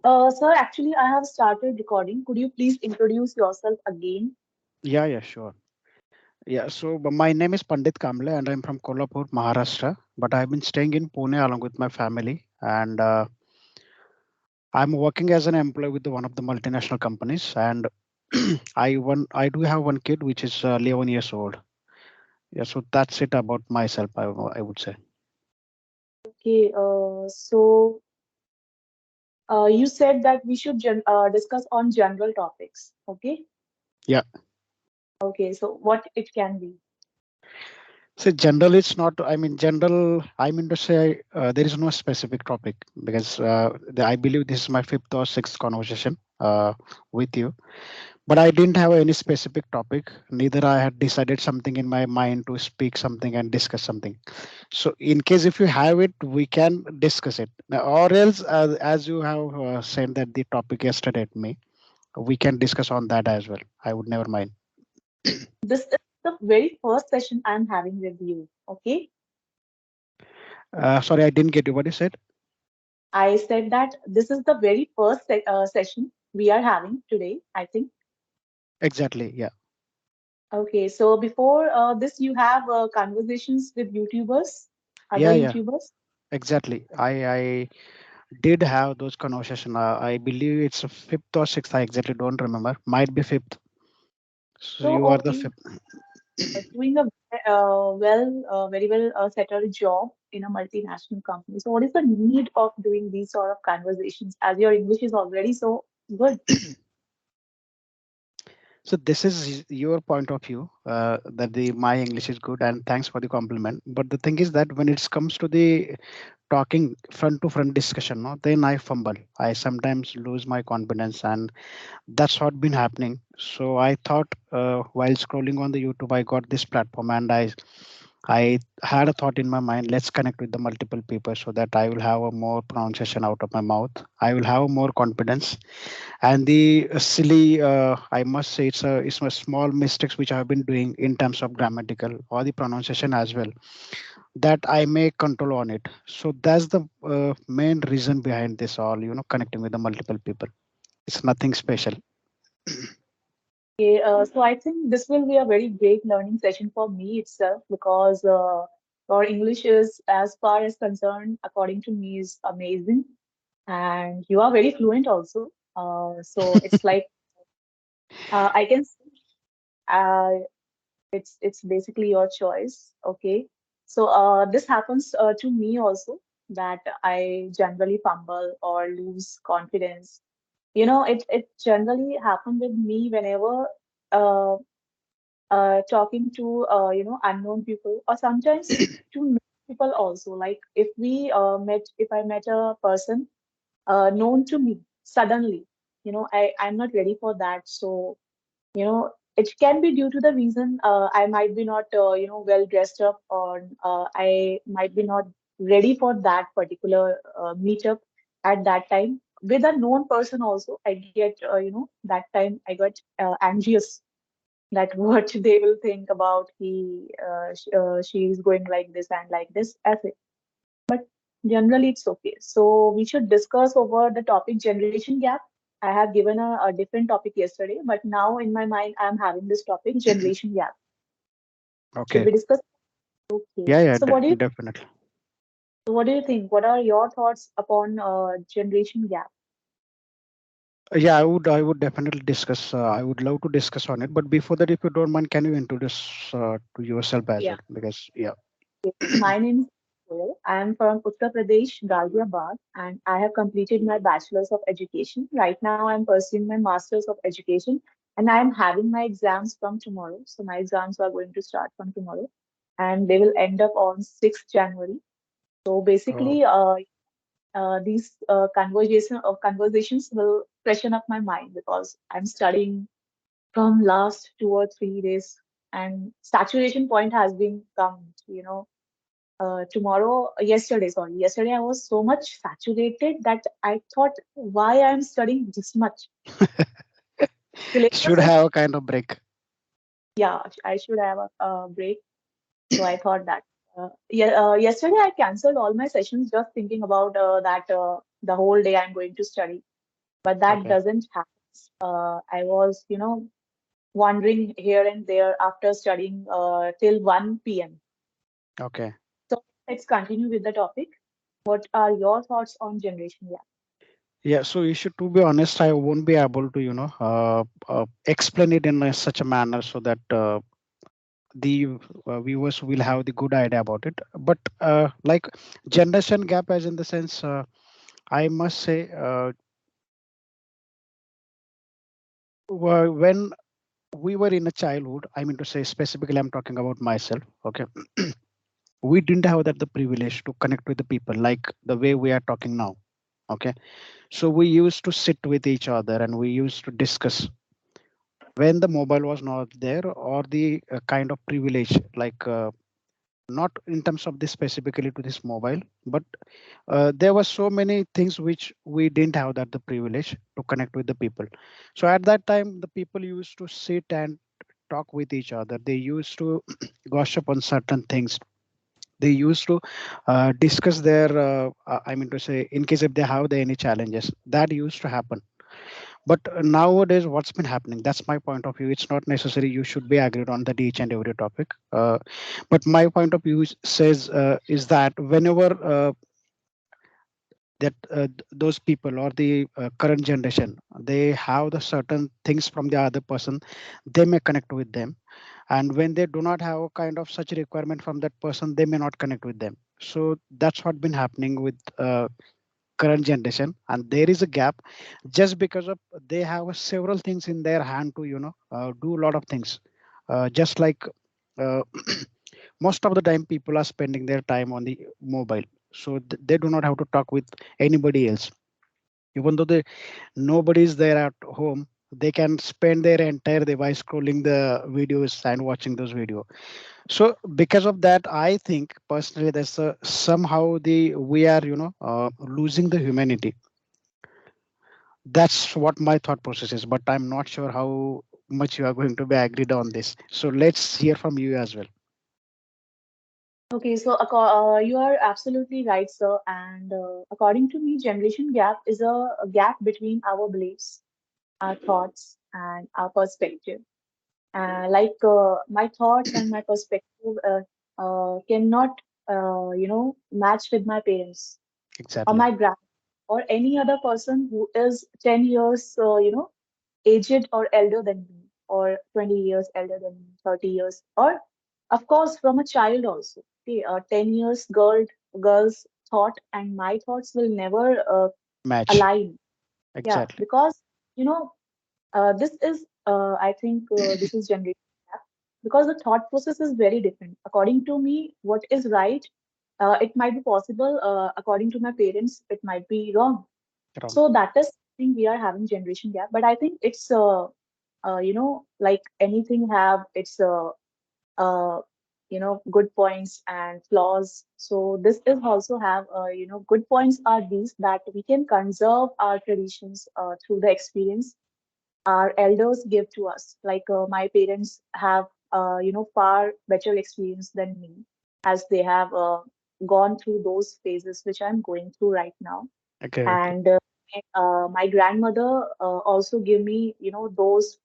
Sir, actually, I have started recording. Could you please introduce yourself again? Yeah, sure. Yeah, so my name is Pandit Kamble and I'm from Kolhapur, Maharashtra. But I've been staying in Pune along with my family, and I'm working as an employee with one of the multinational companies. And I do have one kid which is 11 years old. Yeah, so that's it about myself. I would say. Okay, you said that we should discuss on general topics. Okay, Yeah. okay, so what it can be. So general, it's not. I mean, general. I mean to say there is no specific topic because I believe this is my fifth or sixth conversation with you. But I didn't have any specific topic. Neither I had decided something in my mind to speak something and discuss something. So in case if you have it, we can discuss it. Now, or else, as you have said that the topic yesterday at me, we can discuss on that as well. I would never mind. This is the very first session I'm having with you. Okay, Sorry, I didn't get you. What you said? I said that this is the very first session we are having today, I think. Exactly. Yeah. Okay, so before this, you have conversations with YouTubers, other Yeah. YouTubers. Exactly. I did have those conversation. I believe it's a fifth or sixth. I exactly don't remember. Might be fifth. So So, you are the okay, fifth. doing a very well settled job in a multinational company. So, what is the need of doing these sort of conversations as your English is already so good? So this is your point of view that the my English is good, and thanks for the compliment. But the thing is that when it comes to the talking front to front discussion, no, then I fumble. I sometimes lose my confidence, and that's what been happening. So I thought while scrolling on the YouTube, I got this platform, and I had a thought in my mind, let's connect with the multiple people so that I will have a more pronunciation out of my mouth. I will have more confidence. And the silly, I must say, it's a small mistakes which I have been doing in terms of grammatical or the pronunciation as well, that I may control on it. So that's the main reason behind this all, connecting with the multiple people. It's nothing special. Okay, so I think this will be a very great learning session for me itself because your English is, as far as concerned, according to me, is amazing, and you are very fluent also. So it's like I can see. It's basically your choice. Okay, so this happens to me also, that I generally fumble or lose confidence. It generally happened with me whenever uh, talking to unknown people, or sometimes to new people also. Like if I met a person known to me suddenly, I'm not ready for that. So it can be due to the reason I might be not well dressed up, or I might be not ready for that particular meetup at that time. With a known person also, I get that time I got anxious, that what they will think about she is going like this and like this as it. But generally it's okay. So we should discuss over the topic generation gap. I have given a different topic yesterday, but now in my mind I'm having this topic generation gap. Should Okay. we discuss? Okay. So Definitely. what do you think? What are your thoughts upon generation gap? Yeah, I would definitely discuss. I would love to discuss on it. But before that, if you don't mind, can you introduce to yourself as Yeah. well? Because yeah. My name is Soil. I am from Uttar Pradesh, Ghaziabad, and I have completed my Bachelor's of Education. Right now, I'm pursuing my Master's of Education, and I am having my exams from tomorrow. So my exams are going to start from tomorrow, and they will end up on 6th January. So Oh, basically, these conversations will freshen up my mind because I'm studying from last 2 or 3 days, and saturation point has been come. Yesterday I was so much saturated that I thought, why I'm studying this much. Syllabus should is, have a kind of break. yeah, I should have a break. So I thought that. Yesterday I cancelled all my sessions just thinking about that the whole day I'm going to study. but that Okay. doesn't happen. I was, wandering here and there after studying till 1 p.m. Okay. So let's continue with the topic. What are your thoughts on generation gap? Yeah. So you should, to be honest, I won't be able to, explain it in such a manner so that the viewers will have the good idea about it. But like generation gap, as in the sense, I must say, when we were in a childhood, I mean to say specifically, I'm talking about myself. Okay, we didn't have that the privilege to connect with the people like the way we are talking now. Okay, so we used to sit with each other and we used to discuss when the mobile was not there, or the kind of privilege, like not in terms of this specifically to this mobile, but there were so many things which we didn't have that the privilege to connect with the people. So at that time the people used to sit and talk with each other. They used to gossip on certain things. They used to discuss their I mean to say, in case if they have any challenges, that used to happen. But nowadays what's been happening, that's my point of view. It's not necessary you should be agreed on that each and every topic, but my point of view says is that whenever those people or the current generation, they have the certain things from the other person, they may connect with them. And when they do not have a kind of such requirement from that person, they may not connect with them. So that's what been happening with current generation, and there is a gap just because of they have several things in their hand to do a lot of things, just like uh, most of the time people are spending their time on the mobile. So they do not have to talk with anybody else. Even though nobody is there at home, they can spend their entire day by scrolling the videos and watching those videos. So because of that, I think personally there's somehow the we are losing the humanity. That's what my thought process is, but I'm not sure how much you are going to be agreed on this. So let's hear from you as well. Okay, so you are absolutely right, sir. And according to me, generation gap is a gap between our beliefs, our thoughts, and our perspective. My thoughts and my perspective cannot, match with my parents or Exactly. my grand or any other person who is 10 years, aged or elder than me, or 20 years elder than me, 30 years, or of course from a child also. Okay, 10 years girl's thought and my thoughts will never Match. align. Yeah, Exactly. because you know this is I think this is generation gap because the thought process is very different. According to me, what is right, it might be possible. According to my parents, it might be wrong. Wrong. So that is something we are having generation gap. But I think it's like anything have its uh, good points and flaws. So this is also have good points are these that we can conserve our traditions through the experience our elders give to us. Like my parents have, far better experience than me, as they have gone through those phases which I'm going through right now. Okay. Okay. And my grandmother also give me, those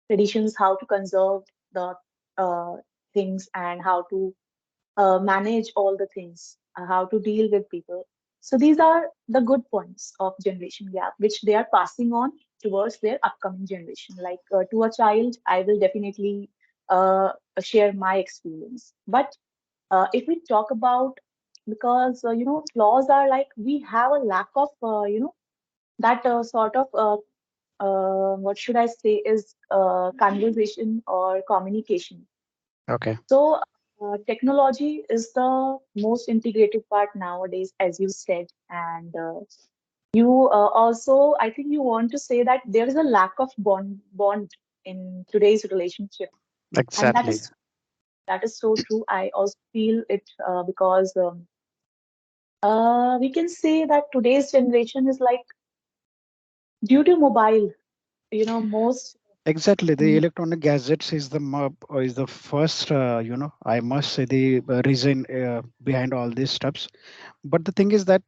traditions, how to conserve the uh, things and how to manage all the things, how to deal with people. So these are the good points of generation gap, which they are passing on towards their upcoming generation. Like to a child, I will definitely share my experience. But if we talk about, because flaws are like we have a lack of that sort of what should I say is conversation or communication. Okay. So, technology is the most integrated part nowadays, as you said. And you also, I think you want to say that there is a lack of bond in today's relationship, and Exactly. that is so true. I also feel it because we can say that today's generation is like due to mobile. Most. Exactly. The Mm, electronic gadgets is is the first, I must say, the reason behind all these steps. But the thing is that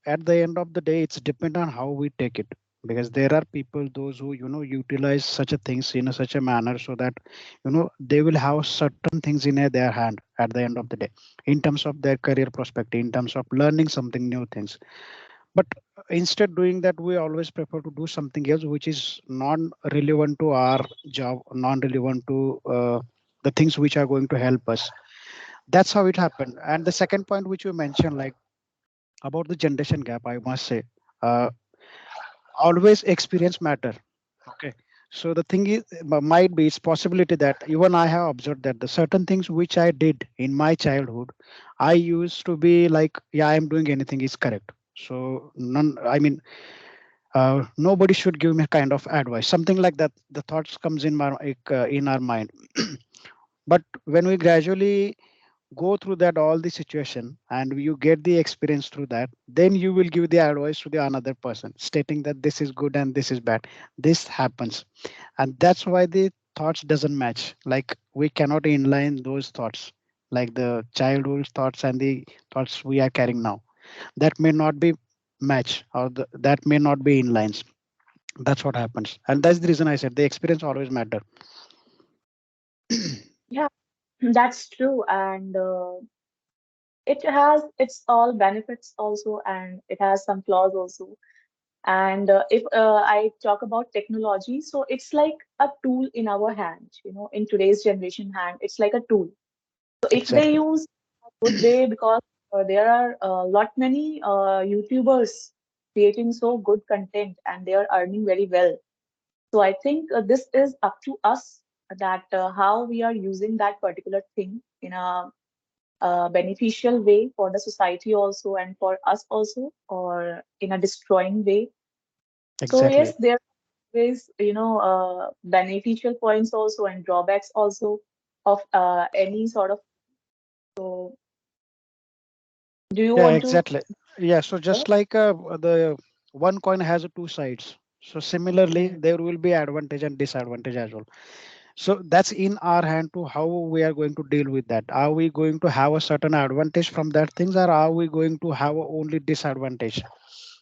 at the end of the day, it's depend on how we take it. because there are people those who utilize such a things in a such a manner so that they will have certain things in their hand at the end of the day, in terms of their career perspective, in terms of learning something new things. But instead doing that, we always prefer to do something else which is non-relevant to our job, non-relevant to the things which are going to help us. That's how it happened. And the second point which you mentioned, like about the generation gap, I must say, uh, always experience matter. Okay. So the thing is, might be it's possibility that even I have observed that the certain things which I did in my childhood, I used to be like, yeah, I'm doing anything is correct. So none, I mean, nobody should give me kind of advice, something like that. The thoughts comes in my in our mind. But when we gradually go through that all the situation and you get the experience through that, then you will give the advice to the another person stating that this is good and this is bad, this happens. And that's why the thoughts doesn't match, like we cannot inline those thoughts, like the childhood thoughts and the thoughts we are carrying now, that may not be match, or that may not be in lines. That's what happens, and that's the reason I said the experience always matter. Yeah, that's true. And it has its all benefits also, and it has some flaws also. And if I talk about technology, so it's like a tool in our hand, in today's generation hand, it's like a tool. So if they Exactly. use a good way, because there are a lot many YouTubers creating so good content and they are earning very well. So I think this is up to us, that how we are using that particular thing in a beneficial way for the society also and for us also, or in a destroying way. So Exactly. yes, there are always, beneficial points also and drawbacks also of any sort of. So do you Yeah, want to? exactly. Yeah, so just like the one coin has two sides. So similarly, Mm, there will be advantage and disadvantage as well. So that's in our hand to how we are going to deal with that. Are we going to have a certain advantage from that things, or are we going to have only disadvantage,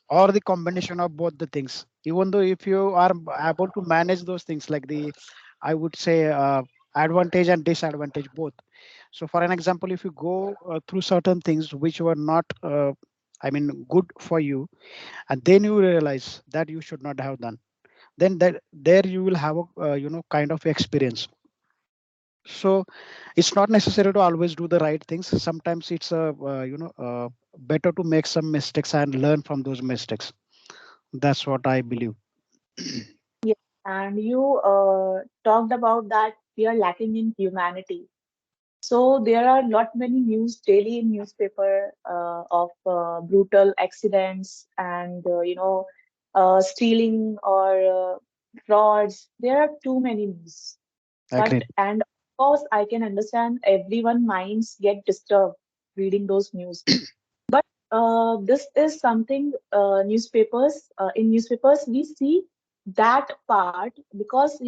or the combination of both the things? Even though if you are able to manage those things, like the, I would say, advantage and disadvantage both. So for an example, if you go through certain things which were not I mean good for you, and then you realize that you should not have done, then that there you will have a kind of experience. So it's not necessary to always do the right things. Sometimes it's better to make some mistakes and learn from those mistakes. That's what I believe. yes, and you talked about that we are lacking in humanity. So there are lot many news daily in newspaper of brutal accidents and stealing or frauds. There are too many news. But Agreed. and of course I can understand everyone minds get disturbed reading those news. But this is something in newspapers we see that part, because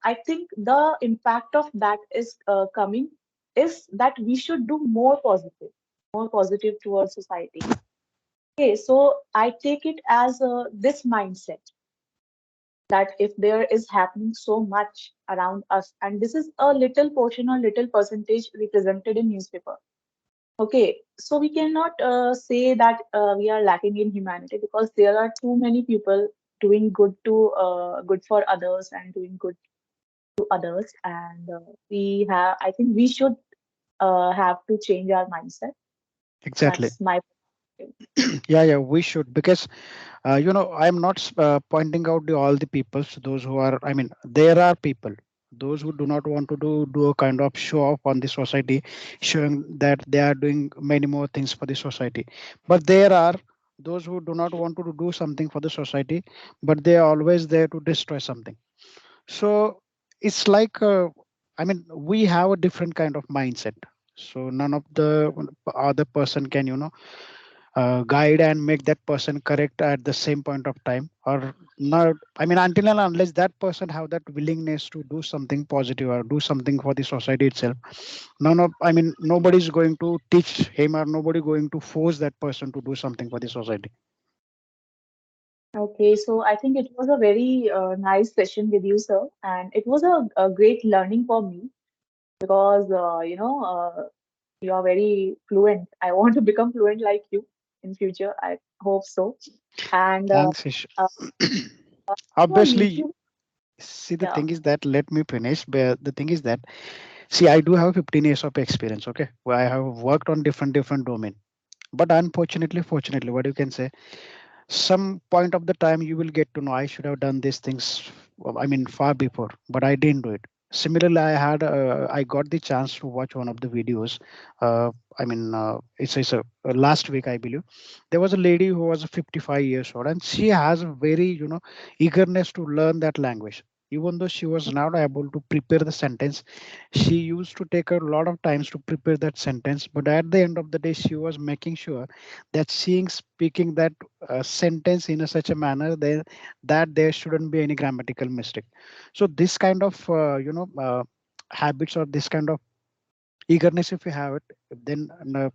I think the impact of that is coming is that we should do more positive towards society. Okay, so I take it as this mindset, that if there is happening so much around us, and this is a little portion or little percentage represented in newspaper. Okay, so we cannot say that we are lacking in humanity, because there are too many people doing good for others and doing good to others, and I think we should have to change our mindset. Exactly. That's my perspective. Yeah, yeah, we should, because I'm not pointing out all the peoples, those who are, I mean, there are people those who do not want to do a kind of show off on the society, showing that they are doing many more things for the society. But there are those who do not want to do something for the society, but they are always there to destroy something. So it's like I mean, we have a different kind of mindset. So none of the other person can guide and make that person correct at the same point of time, or not. I mean, until and unless that person have that willingness to do something positive or do something for the society itself, none of, I mean, nobody's going to teach him or nobody going to force that person to do something for the society. Okay, so I think it was a very nice session with you, sir, and it was a great learning for me because you are very fluent. I want to become fluent like you in future. I hope so. And Thanks, Ish. uh, your Obviously, YouTube, see, the yeah. thing is that, let me finish. But the thing is that, see, I do have 15 years of experience. Okay, where I have worked on different domain. But unfortunately, fortunately, what you can say, some point of the time you will get to know I should have done these things, I mean, far before, but I didn't do it. Similarly, I got the chance to watch one of the videos. It's last week, I believe. There was a lady who was 55 years old, and she has a very, eagerness to learn that language. Even though she was not able to prepare the sentence, she used to take a lot of times to prepare that sentence, but at the end of the day she was making sure that seeing speaking that sentence in a such a manner that there shouldn't be any grammatical mistake. So this kind of habits, or this kind of eagerness, if you have it, then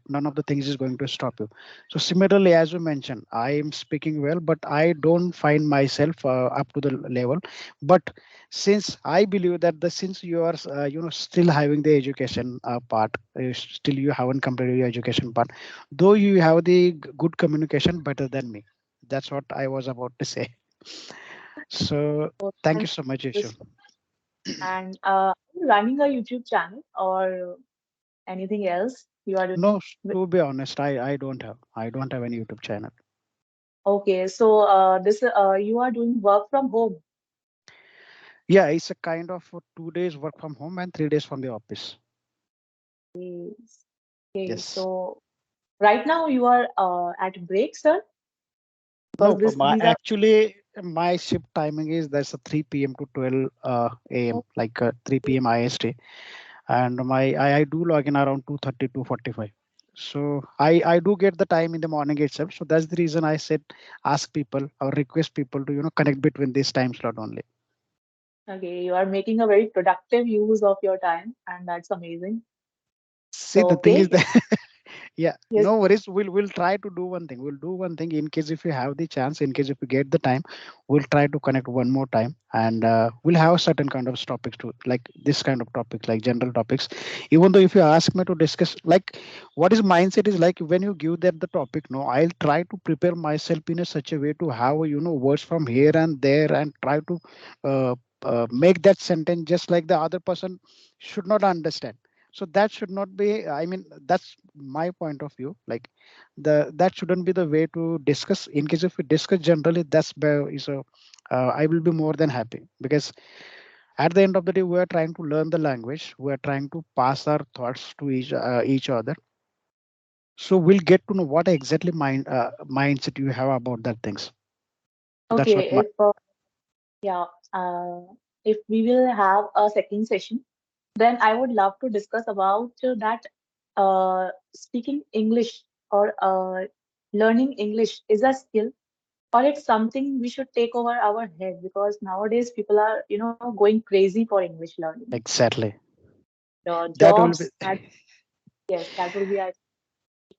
none of the things is going to stop you. So similarly, as you mentioned, I am speaking well, but I don't find myself up to the level. But since I believe that the since you are still having the education part, still you haven't completed your education part, though you have the good communication better than me. That's what I was about to say. So So thank you thanks so much, for Ishu. this. And are you running a YouTube channel or anything else you are No, doing? to be honest, I don't have any YouTube channel. Okay, so this you are doing work from home. Yeah, it's a kind of 2 days work from home and 3 days from the office. Yes. Okay, Yes. so right now you are at break, sir, No, because this my these are actually my shift timing is that's a 3 p.m. to 12 a.m. like 3 p.m. IST, and I do log in around 2:30 to 45. So I do get the time in the morning itself. So that's the reason I said ask people or request people to connect between this time slot only. okay. You are making a very productive use of your time, and that's amazing. See, So the thing is okay, that yeah, yes, no worries. We'll try to do one thing. We'll do one thing in case if you have the chance, in case if you get the time, we'll try to connect one more time, and we'll have a certain kind of topics to like this kind of topics, like general topics. Even though if you ask me to discuss, like what is mindset is like when you give them the topic, no, I'll try to prepare myself in a such a way to have words from here and there, and try to uh, make that sentence just like the other person should not understand. So that should not be, I mean, that's my point of view. Like that shouldn't be the way to discuss. In case if we discuss generally, is a I will be more than happy, because at the end of the day we are trying to learn the language, we are trying to pass our thoughts to each other. So we'll get to know what exactly mindset you have about that things. So that's what okay. my Yeah, uh, if we will have a second session, then I would love to discuss about that speaking English or learning English is a skill or it's something we should take over our head because nowadays people are, going crazy for English learning. exactly. That will be Jobs that yes, that will be I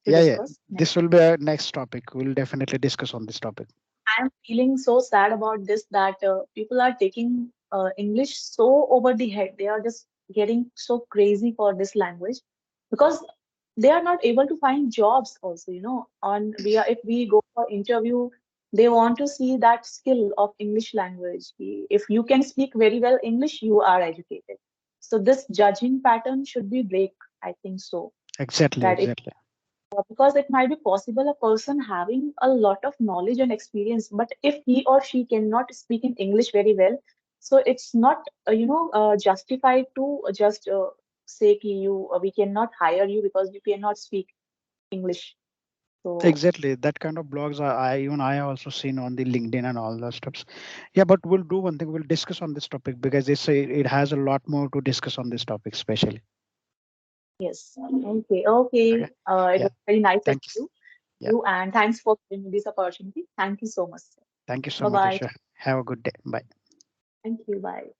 to yeah, yeah. discuss. This will be our next topic. We'll definitely discuss on this topic. I'm feeling so sad about this that people are taking English so over the head. They are just getting so crazy for this language because they are not able to find jobs also, on we are if we go for interview, they want to see that skill of English language. If you can speak very well English, you are educated. So this judging pattern should be break, I think so. Exactly, That exactly. because it might be possible a person having a lot of knowledge and experience, but if he or she cannot speak in English very well, so it's not justified to just say ki you we cannot hire you because you cannot speak English. So Exactly, that kind of blogs I also seen on the LinkedIn and all those stuffs. Yeah, but we'll do one thing. We'll discuss on this topic because it has a lot more to discuss on this topic, especially. yes, okay. Okay. It Yeah. was very nice Thank talking you. to Yeah. you, and thanks for giving me this opportunity. Thank you so much. Thank you so Bye much, bye. Isha. Have a good day. Bye. Thank you. Bye.